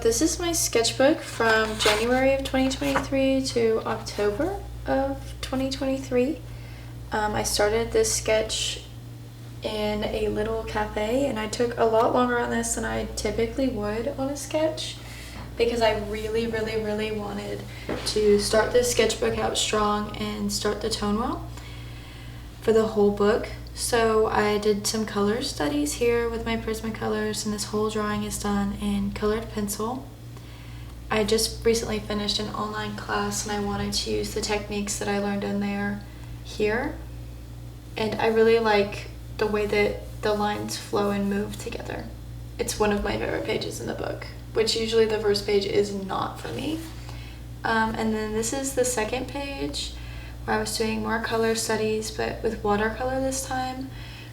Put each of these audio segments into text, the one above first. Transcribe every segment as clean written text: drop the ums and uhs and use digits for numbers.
This is my sketchbook from January of 2023 to October of 2023. I started this sketch in a little cafe, and I took a lot longer on this than I typically would on a sketch because I really wanted to start this sketchbook out strong and start the tone well for the whole book. So I did some color studies here with my Prismacolors, and this whole drawing is done in colored pencil. I just recently finished an online class and I wanted to use the techniques that I learned in there here. And I really like the way that the lines flow and move together. It's one of my favorite pages in the book, which usually the first page is not for me. And then this is the second page, where I was doing more color studies, but with watercolor this time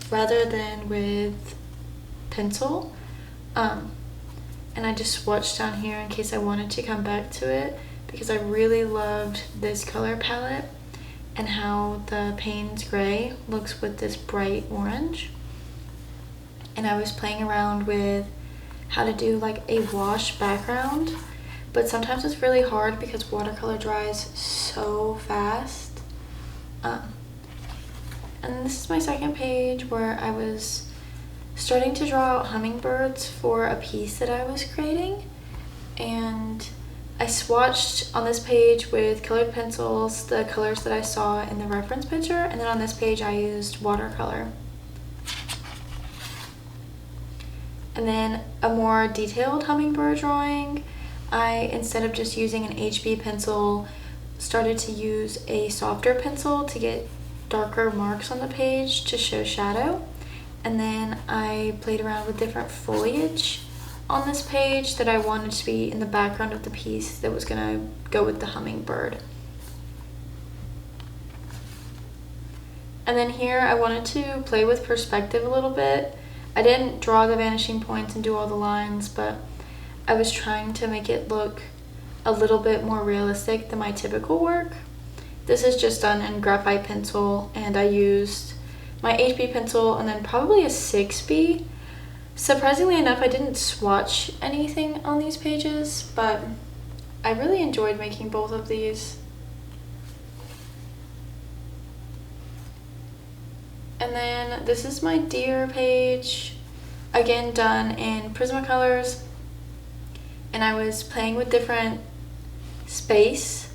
rather than with pencil. And I just swatched down here in case I wanted to come back to it because I really loved this color palette and how the Payne's gray looks with this bright orange. And I was playing around with how to do like a wash background, but sometimes it's really hard because watercolor dries so fast. And this is my second page where I was starting to draw out hummingbirds for a piece that I was creating, and I swatched on this page with colored pencils the colors that I saw in the reference picture, and then on this page I used watercolor. And then a more detailed hummingbird drawing, I, instead of just using an HB pencil, started to use a softer pencil to get darker marks on the page to show shadow. And then I played around with different foliage on this page that I wanted to be in the background of the piece that was gonna go with the hummingbird. And then here I wanted to play with perspective a little bit. I didn't draw the vanishing points and do all the lines, but I was trying to make it look a little bit more realistic than my typical work. This is just done in graphite pencil, and I used my HB pencil and then probably a 6B. Surprisingly enough, I didn't swatch anything on these pages, but I really enjoyed making both of these. And then this is my deer page, again done in Prismacolors, and I was playing with different space,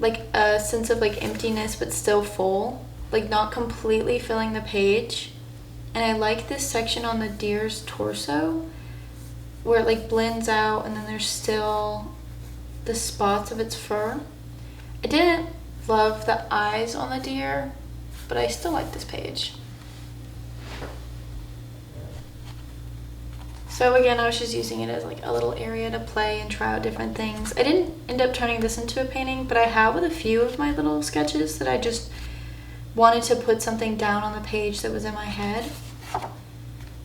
like a sense of like emptiness but still full, like not completely filling the page. And I like this section on the deer's torso where it like blends out and then there's still the spots of its fur. I didn't love the eyes on the deer, but I still like this page. So again, I was just using it as like a little area to play and try out different things. I didn't end up turning this into a painting, but I have with a few of my little sketches that I just wanted to put something down on the page that was in my head.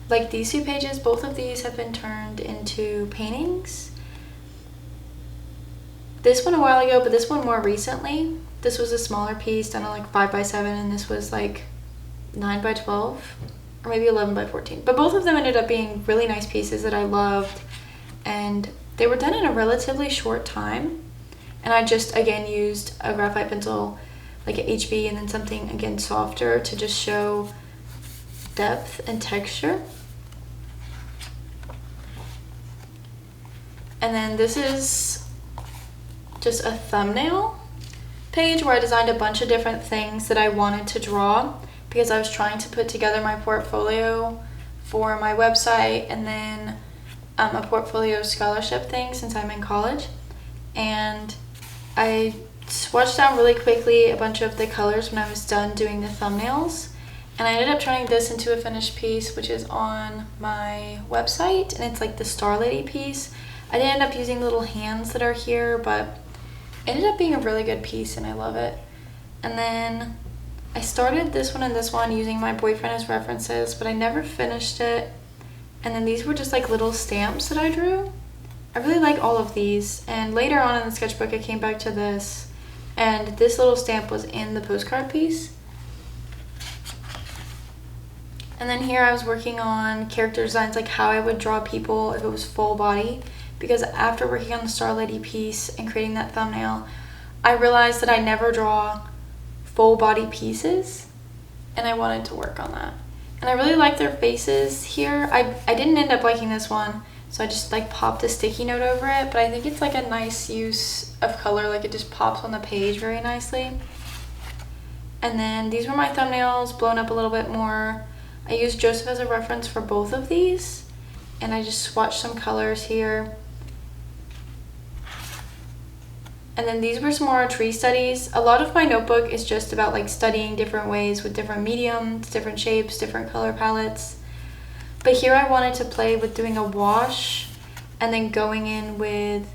Like these two pages, both of these have been turned into paintings. This one a while ago, but this one more recently. This was a smaller piece done on like 5x7, and this was like 9x12. Or maybe 11x14. But both of them ended up being really nice pieces that I loved, and they were done in a relatively short time. And I just again used a graphite pencil, like a HB, and then something again softer to just show depth and texture. And then this is just a thumbnail page where I designed a bunch of different things that I wanted to draw, because I was trying to put together my portfolio for my website, and then a portfolio scholarship thing since I'm in college. And I swatched down really quickly a bunch of the colors when I was done doing the thumbnails, and I ended up turning this into a finished piece, which is on my website, and it's like the Star Lady piece. I did end up using little hands that are here, but it ended up being a really good piece and I love it. And then I started this one and this one using my boyfriend as references, but I never finished it. And then these were just like little stamps that I drew. I really like all of these. And later on in the sketchbook, I came back to this, and this little stamp was in the postcard piece. And then here I was working on character designs, like how I would draw people if it was full body, because after working on the Star Lady piece and creating that thumbnail, I realized that I never draw full body pieces, and I wanted to work on that. And I really like their faces here. I didn't end up liking this one, so I just like popped a sticky note over it, but I think it's like a nice use of color, like it just pops on the page very nicely. And then these were my thumbnails, blown up a little bit more. I used Joseph as a reference for both of these, and I just swatched some colors here. And then these were some more tree studies. A lot of my notebook is just about like studying different ways with different mediums, different shapes, different color palettes. But here I wanted to play with doing a wash and then going in with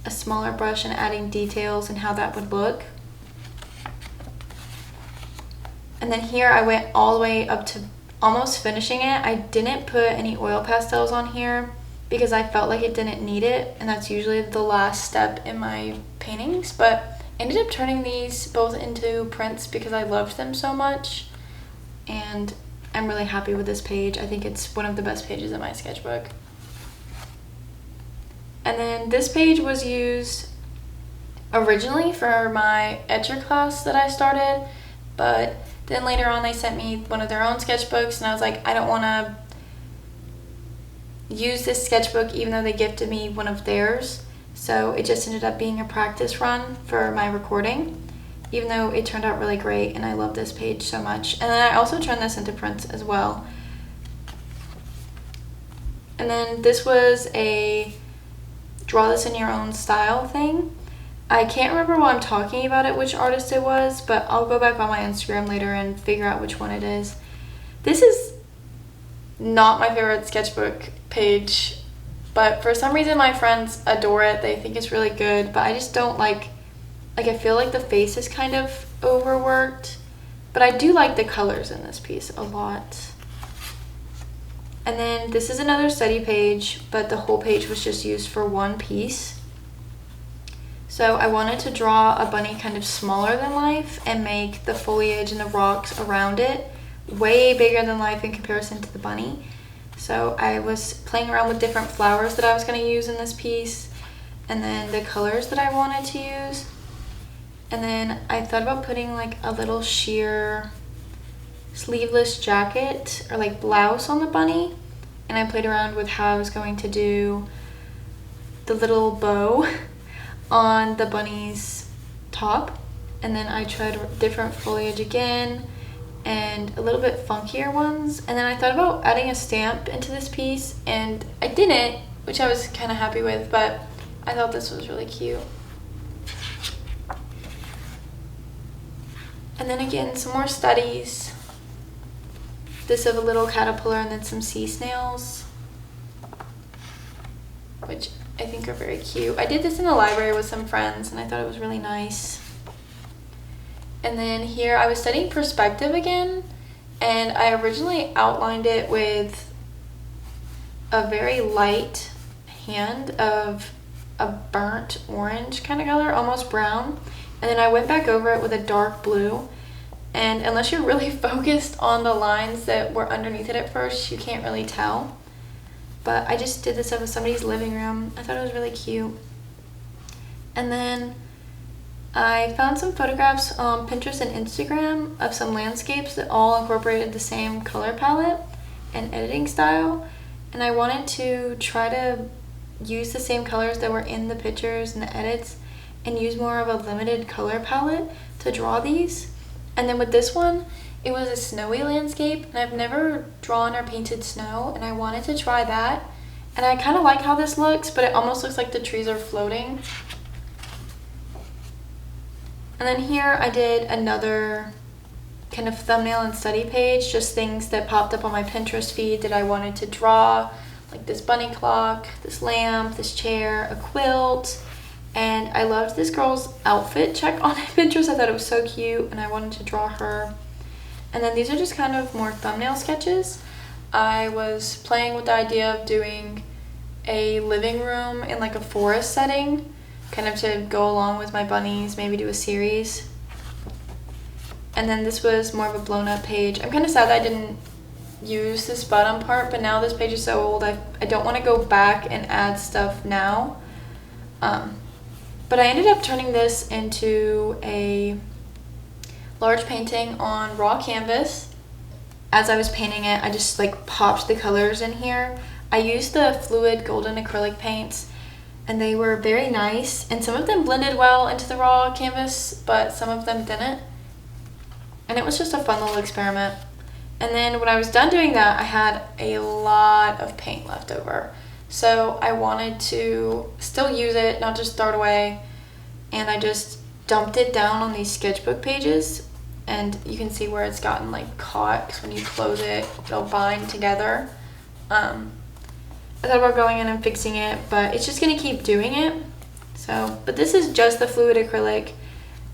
a smaller brush and adding details and how that would look. And then here I went all the way up to almost finishing it. I didn't put any oil pastels on here because I felt like it didn't need it, and that's usually the last step in my paintings, but I ended up turning these both into prints because I loved them so much, and I'm really happy with this page. I think it's one of the best pages in my sketchbook. And then this page was used originally for my etcher class that I started, but then later on they sent me one of their own sketchbooks, and I was like, I don't want to use this sketchbook even though they gifted me one of theirs. So it just ended up being a practice run for my recording, even though it turned out really great, and I love this page so much. And then I also turned this into prints as well. And then this was a draw this in your own style thing. I can't remember while I'm talking about it which artist it was, but I'll go back on my Instagram later and figure out which one it is. This is not my favorite sketchbook page, but for some reason my friends adore it. They think it's really good, but I just don't like I feel like the face is kind of overworked, but I do like the colors in this piece a lot. And then this is another study page, but the whole page was just used for one piece. So I wanted to draw a bunny kind of smaller than life and make the foliage and the rocks around it way bigger than life in comparison to the bunny. So I was playing around with different flowers that I was going to use in this piece, and then the colors that I wanted to use. And then I thought about putting like a little sheer sleeveless jacket or like blouse on the bunny, and I played around with how I was going to do the little bow on the bunny's top. And then I tried different foliage again and a little bit funkier ones, and then I thought about adding a stamp into this piece, and I didn't, which I was kind of happy with, but I thought this was really cute. And then again, some more studies. This of a little caterpillar and then some sea snails, which I think are very cute. I did this in the library with some friends, and I thought it was really nice. And then here I was studying perspective again, and I originally outlined it with a very light hand of a burnt orange kind of color, almost brown, and then I went back over it with a dark blue, and unless you're really focused on the lines that were underneath it at first, you can't really tell. But I just did this of somebody's living room. I thought it was really cute. And then I found some photographs on Pinterest and Instagram of some landscapes that all incorporated the same color palette and editing style, and I wanted to try to use the same colors that were in the pictures and the edits and use more of a limited color palette to draw these. And then with this one, it was a snowy landscape, and I've never drawn or painted snow, and I wanted to try that. And I kind of like how this looks, but it almost looks like the trees are floating. And then here I did another kind of thumbnail and study page, just things that popped up on my Pinterest feed that I wanted to draw, like this bunny clock, this lamp, this chair, a quilt. And I loved this girl's outfit check on Pinterest. I thought it was so cute, and I wanted to draw her. And then these are just kind of more thumbnail sketches. I was playing with the idea of doing a living room in like a forest setting, kind of to go along with my bunnies, maybe do a series. And then this was more of a blown up page. I'm kind of sad that I didn't use this bottom part, but now this page is so old, I don't want to go back and add stuff now. But I ended up turning this into a large painting on raw canvas. As I was painting it, I just like popped the colors in here. I used the fluid golden acrylic paints, and they were very nice, and some of them blended well into the raw canvas, but some of them didn't. And it was just a fun little experiment. And then when I was done doing that, I had a lot of paint left over. So I wanted to still use it, not just throw it away. And I just dumped it down on these sketchbook pages. And you can see where it's gotten like caught, because when you close it, it'll bind together. I thought about going in and fixing it, but it's just gonna keep doing it. So, but this is just the fluid acrylic.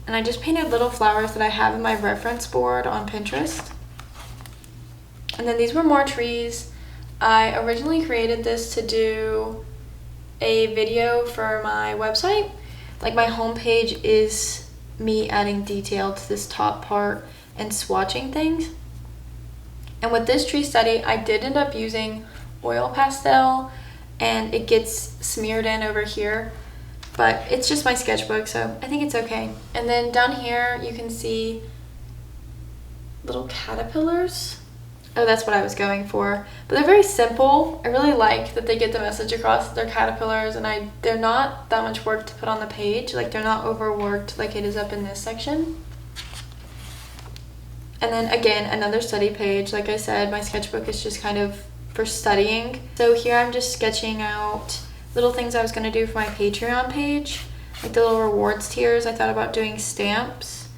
And I just painted little flowers that I have in my reference board on Pinterest. And then these were more trees. I originally created this to do a video for my website. Like my homepage is me adding detail to this top part and swatching things. And with this tree study, I did end up using oil pastel, and it gets smeared in over here. But it's just my sketchbook, so I think it's okay. And then down here, you can see little caterpillars. Oh, that's what I was going for. But they're very simple. I really like that they get the message across that they're caterpillars, and they're not that much work to put on the page. Like, they're not overworked like it is up in this section. And then again, another study page. Like I said, my sketchbook is just kind of for studying. So here I'm just sketching out little things I was going to do for my Patreon page, like the little rewards tiers. I thought about doing stamps,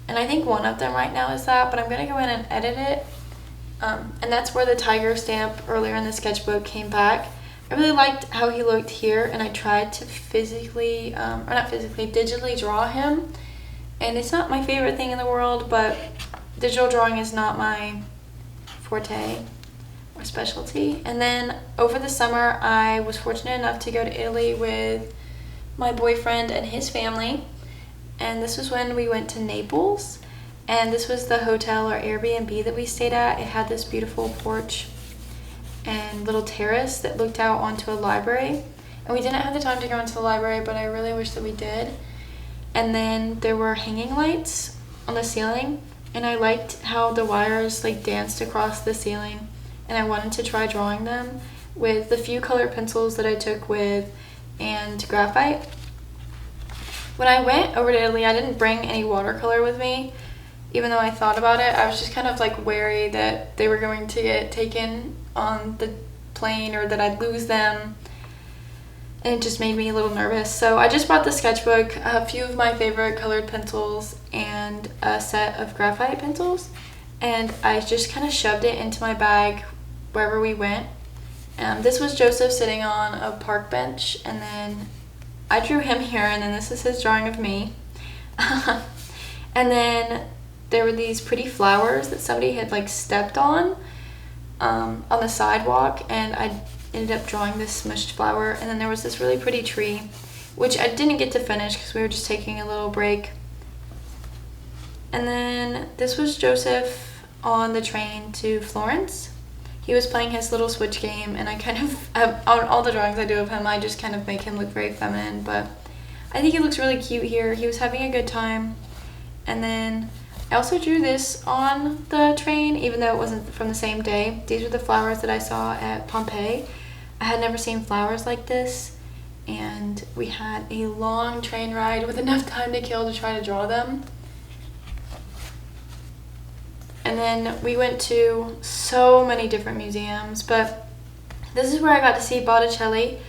and I think one of them right now is that, but I'm going to go in and edit it. And that's where the tiger stamp earlier in the sketchbook came back. I really liked how he looked here, and I tried to physically, or not physically, digitally draw him. And it's not my favorite thing in the world, but digital drawing is not my forte or specialty. And then over the summer, I was fortunate enough to go to Italy with my boyfriend and his family. And this was when we went to Naples. And this was the hotel or Airbnb that we stayed at. It had this beautiful porch and little terrace that looked out onto a library. And we didn't have the time to go into the library, but I really wish that we did. And then there were hanging lights on the ceiling, and I liked how the wires like danced across the ceiling, and I wanted to try drawing them with the few colored pencils that I took with and graphite. When I went over to Italy, I didn't bring any watercolor with me. Even though I thought about it, I was just kind of like wary that they were going to get taken on the plane or that I'd lose them. And it just made me a little nervous. So I just brought the sketchbook, a few of my favorite colored pencils, and a set of graphite pencils. And I just kind of shoved it into my bag wherever we went. This was Joseph sitting on a park bench, and then I drew him here, and then this is his drawing of me. And then there were these pretty flowers that somebody had like stepped on the sidewalk, and I ended up drawing this smushed flower. And then there was this really pretty tree, which I didn't get to finish because we were just taking a little break. And then this was Joseph on the train to Florence. He was playing his little Switch game, and I kind of, on all the drawings I do of him, I just kind of make him look very feminine, but I think he looks really cute here. He was having a good time. And then I also drew this on the train, even though it wasn't from the same day. These were the flowers that I saw at Pompeii. I had never seen flowers like this, and we had a long train ride with enough time to kill to try to draw them. And then we went to so many different museums, but this is where I got to see Botticelli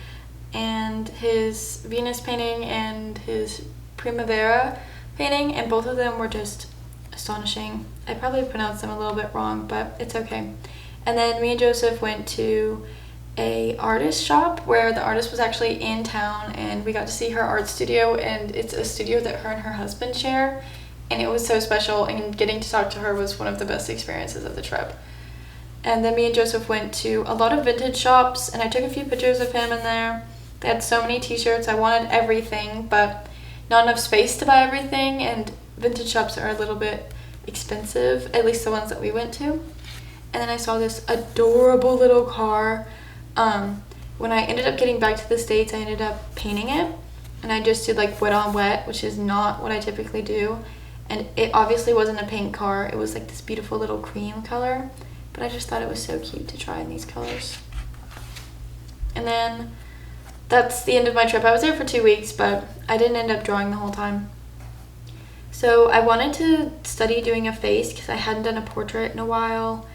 and his Venus painting and his Primavera painting, and both of them were just astonishing. I probably pronounced them a little bit wrong, but it's okay. And then me and Joseph went to a artist shop where the artist was actually in town, and we got to see her art studio, and it's a studio that her and her husband share, and it was so special, and getting to talk to her was one of the best experiences of the trip. And then me and Joseph went to a lot of vintage shops, and I took a few pictures of him in there. They had so many t-shirts. I wanted everything, but not enough space to buy everything, and vintage shops are a little bit expensive, at least the ones that we went to. and then I saw this adorable little car. When I ended up getting back to the States, I ended up painting it, and I just did like wet on wet, which is not what I typically do. And it obviously wasn't a paint car, it was like this beautiful little cream color, but I just thought it was so cute to try in these colors. And then that's the end of my trip. I was there for 2 weeks, but I didn't end up drawing the whole time. So I wanted to study doing a face because I hadn't done a portrait in a while,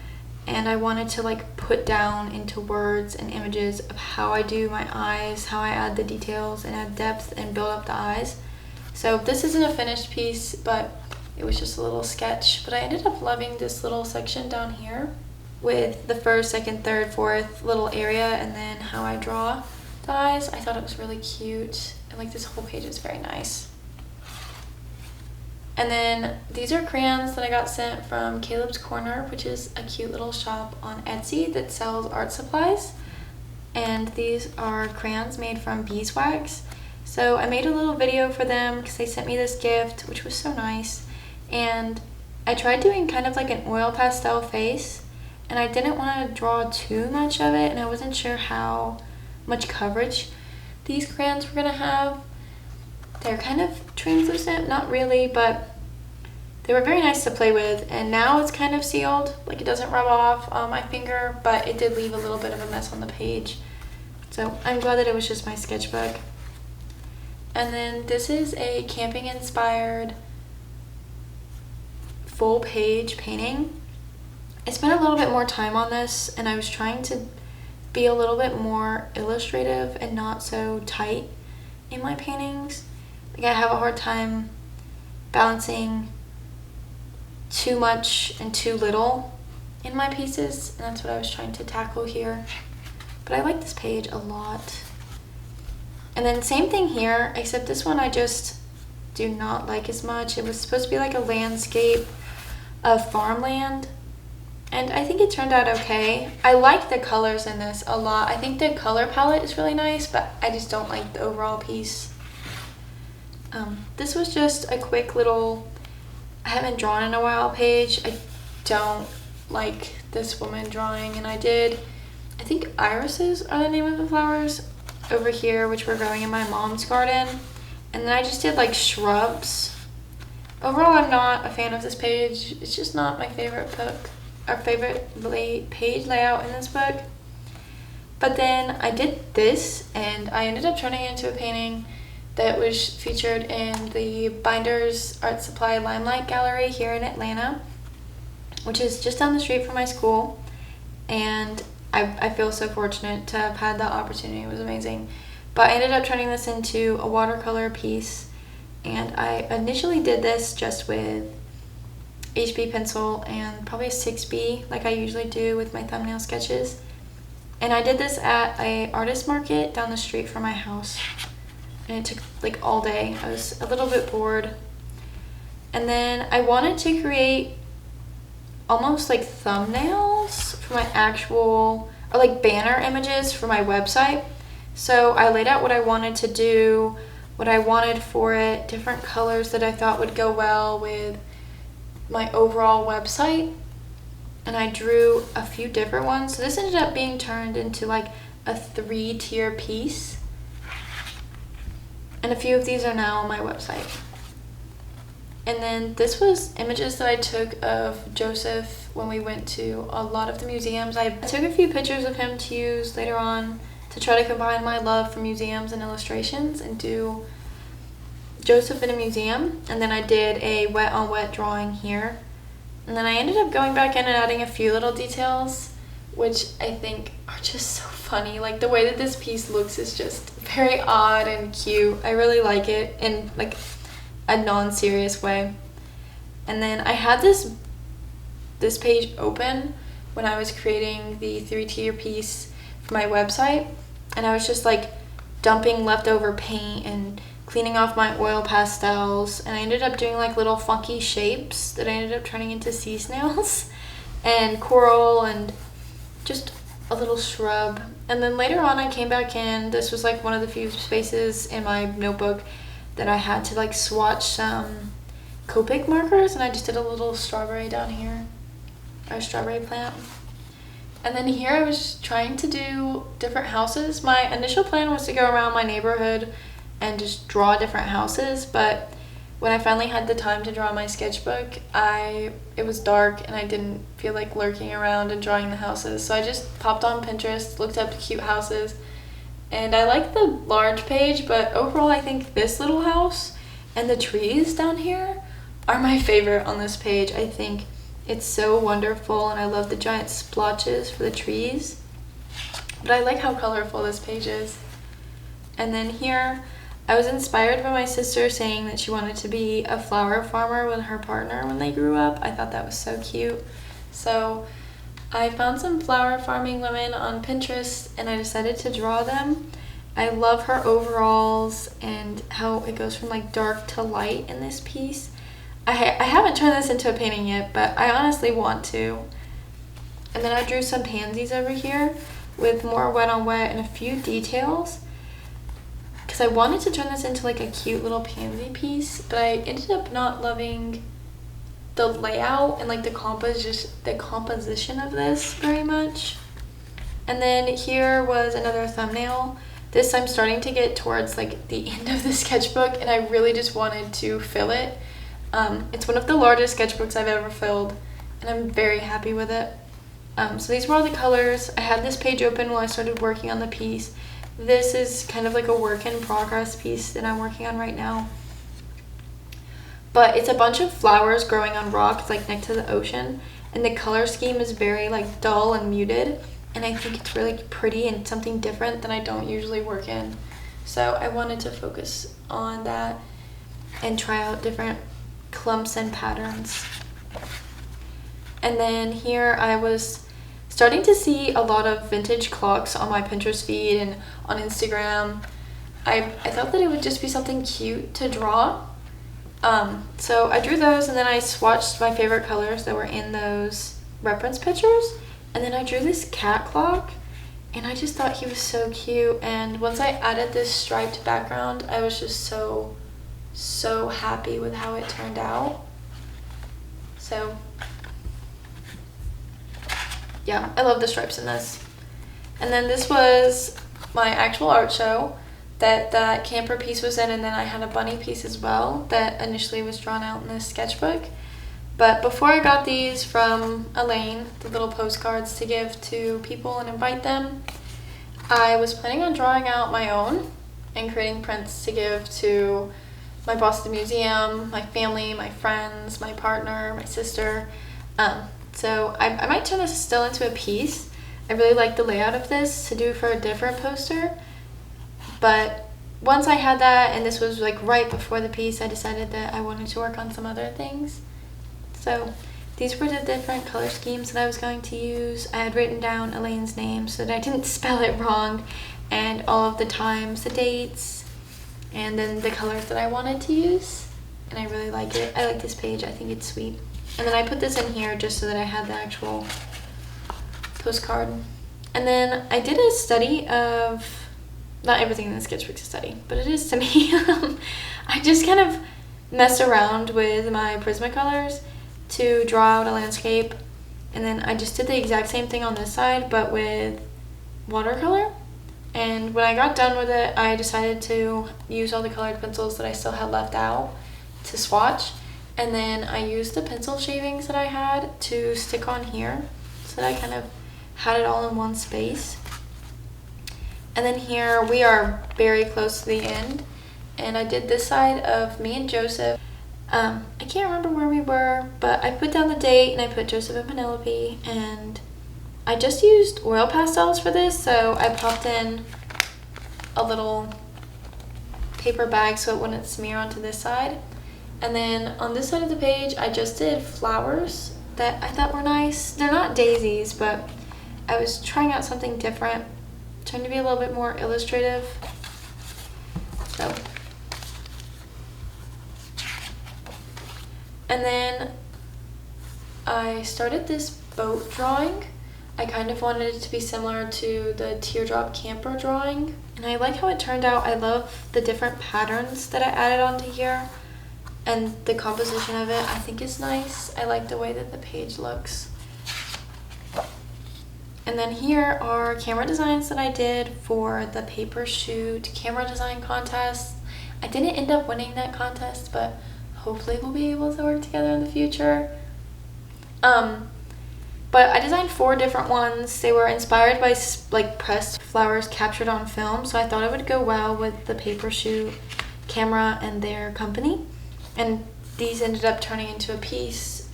and I wanted to like put down into words and images of how I do my eyes, how I add the details and add depth and build up the eyes. So this isn't a finished piece, but it was just a little sketch. But I ended up loving this little section down here with the first, second, third, fourth little area, and then how I draw the eyes. I thought it was really cute, and like this whole page is very nice. And then these are crayons that I got sent from Caleb's Corner, which is a cute little shop on Etsy that sells art supplies. And these are crayons made from beeswax. So I made a little video for them because they sent me this gift, which was so nice. And I tried doing kind of like an oil pastel face, and I didn't want to draw too much of it, and I wasn't sure how much coverage these crayons were going to have. They're kind of translucent, not really, but they were very nice to play with, and now it's kind of sealed, like it doesn't rub off on my finger, but it did leave a little bit of a mess on the page. So I'm glad that it was just my sketchbook. And then this is a camping inspired full page painting. I spent a little bit more time on this, and I was trying to be a little bit more illustrative and not so tight in my paintings. Like I have a hard time balancing too much and too little in my pieces, and that's what I was trying to tackle here. But I like this page a lot. And then same thing here, except this one I just do not like as much. It was supposed to be like a landscape of farmland, and I think it turned out okay. I like the colors in this a lot. I think the color palette is really nice, but I just don't like the overall piece. This was just a quick little, I haven't drawn in a while page. I don't like this woman drawing, and I think irises are the name of the flowers over here, which were growing in my mom's garden. And then I just did like shrubs. Overall, I'm not a fan of this page. It's just not my favorite book, or favorite page layout in this book. But then I did this, and I ended up turning it into a painting that was featured in the Binders Art Supply Limelight Gallery here in Atlanta, which is just down the street from my school. And I feel so fortunate to have had that opportunity. It was amazing. But I ended up turning this into a watercolor piece, and I initially did this just with HB pencil and probably a 6B, like I usually do with my thumbnail sketches. And I did this at a artist market down the street from my house, and it took like all day. I was a little bit bored. And then I wanted to create almost like thumbnails for my actual, or like banner images for my website. So I laid out what I wanted to do, what I wanted for it, different colors that I thought would go well with my overall website, and I drew a few different ones. So this ended up being turned into like a 3-tier piece, and a few of these are now on my website. And then this was images that I took of Joseph when we went to a lot of the museums. I took a few pictures of him to use later on to try to combine my love for museums and illustrations and do Joseph in a museum. And then I did a wet on wet drawing here. And then I ended up going back in and adding a few little details, which I think are just so funny. Like the way that this piece looks is just very odd and cute. I really like it in like a non-serious way. And then I had this page open when I was creating the 3-tier piece for my website, and I was just like dumping leftover paint and cleaning off my oil pastels, and I ended up doing like little funky shapes that I ended up turning into sea snails and coral and just a little shrub. And then later on I came back in. This was like one of the few spaces in my notebook that I had to like swatch some Copic markers, and I just did a little strawberry down here, or strawberry plant. And then here I was trying to do different houses. My initial plan was to go around my neighborhood and just draw different houses, but when I finally had the time to draw my sketchbook, it was dark and I didn't feel like lurking around and drawing the houses. So I just popped on Pinterest, looked up cute houses, and I like the large page, but overall I think this little house and the trees down here are my favorite on this page. I think it's so wonderful and I love the giant splotches for the trees. But I like how colorful this page is. And then here, I was inspired by my sister saying that she wanted to be a flower farmer with her partner when they grew up. I thought that was so cute. So I found some flower farming women on Pinterest and I decided to draw them. I love her overalls and how it goes from like dark to light in this piece. I haven't turned this into a painting yet, but I honestly want to. And then I drew some pansies over here with more wet on wet and a few details, because I wanted to turn this into like a cute little pansy piece, but I ended up not loving the layout and like the composition of this very much. And then here was another thumbnail. This I'm starting to get towards like the end of the sketchbook and I really just wanted to fill it. It's one of the largest sketchbooks I've ever filled and I'm very happy with it. So these were all the colors. I had this page open while I started working on the piece. This is kind of like a work in progress piece that I'm working on right now. But it's a bunch of flowers growing on rocks like next to the ocean, and the color scheme is very like dull and muted, and I think it's really pretty and something different than I don't usually work in. So I wanted to focus on that and try out different clumps and patterns. And then here I was starting to see a lot of vintage clocks on my Pinterest feed and on Instagram. I thought that it would just be something cute to draw. So I drew those and then I swatched my favorite colors that were in those reference pictures. And then I drew this cat clock and I just thought he was so cute. And once I added this striped background, I was just so happy with how it turned out. So yeah, I love the stripes in this. And then this was my actual art show that camper piece was in, and then I had a bunny piece as well that initially was drawn out in this sketchbook. But before I got these from Elaine, the little postcards to give to people and invite them, I was planning on drawing out my own and creating prints to give to my Boston Museum, my family, my friends, my partner, my sister. So I might turn this still into a piece. I really like the layout of this to do for a different poster. But once I had that, and this was like right before the piece, I decided that I wanted to work on some other things. So these were the different color schemes that I was going to use. I had written down Elaine's name so that I didn't spell it wrong, and all of the times, the dates, and then the colors that I wanted to use. And I really like it. I like this page. I think it's sweet. And then I put this in here just so that I had the actual postcard. And then I did a study of, not everything in the sketchbook's a study, but it is to me. I just kind of messed around with my Prismacolors to draw out a landscape. And then I just did the exact same thing on this side, but with watercolor. And when I got done with it, I decided to use all the colored pencils that I still had left out to swatch. And then I used the pencil shavings that I had to stick on here so that I kind of had it all in one space. And then here we are very close to the end, and I did this side of me and Joseph. I can't remember where we were, but I put down the date and I put Joseph and Penelope, and I just used oil pastels for this, so I popped in a little paper bag so it wouldn't smear onto this side. And then on this side of the page, I just did flowers that I thought were nice. They're not daisies, but I was trying out something different, trying to be a little bit more illustrative. So, and then I started this boat drawing. I kind of wanted it to be similar to the teardrop camper drawing, and I like how it turned out. I love the different patterns that I added onto here, and the composition of it I think is nice. I like the way that the page looks. And then here are camera designs that I did for the paper shoot camera design contest. I didn't end up winning that contest, but hopefully we'll be able to work together in the future. But I designed 4 different ones. They were inspired by like pressed flowers captured on film, so I thought it would go well with the paper shoot camera and their company. And these ended up turning into a piece,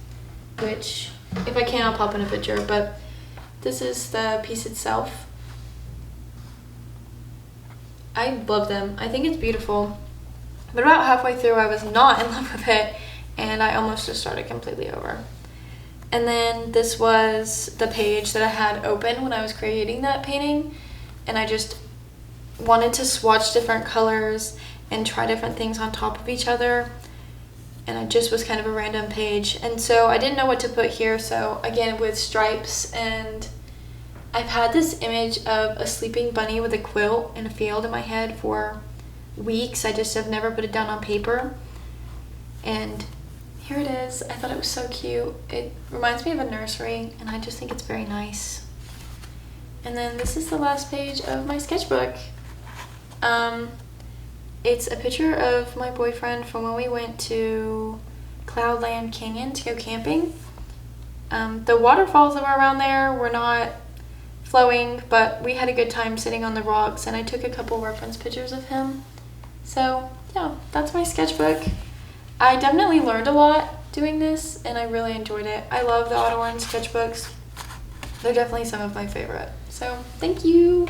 which if I can I'll pop in a picture, but this is the piece itself. I love them. I think it's beautiful. But about halfway through I was not in love with it, and I almost just started completely over. And then this was the page that I had open when I was creating that painting, and I just wanted to swatch different colors and try different things on top of each other, and it just was kind of a random page, and so I didn't know what to put here. So again, with stripes, and I've had this image of a sleeping bunny with a quilt in a field in my head for weeks. I just have never put it down on paper, and here it is. I thought it was so cute. It reminds me of a nursery, and I just think it's very nice. And then this is the last page of my sketchbook. It's a picture of my boyfriend from when we went to Cloudland Canyon to go camping. The waterfalls that were around there were not flowing, but we had a good time sitting on the rocks, and I took a couple reference pictures of him. So yeah, that's my sketchbook. I definitely learned a lot doing this, and I really enjoyed it. I love the Odd Orange sketchbooks. They're definitely some of my favorite. So thank you.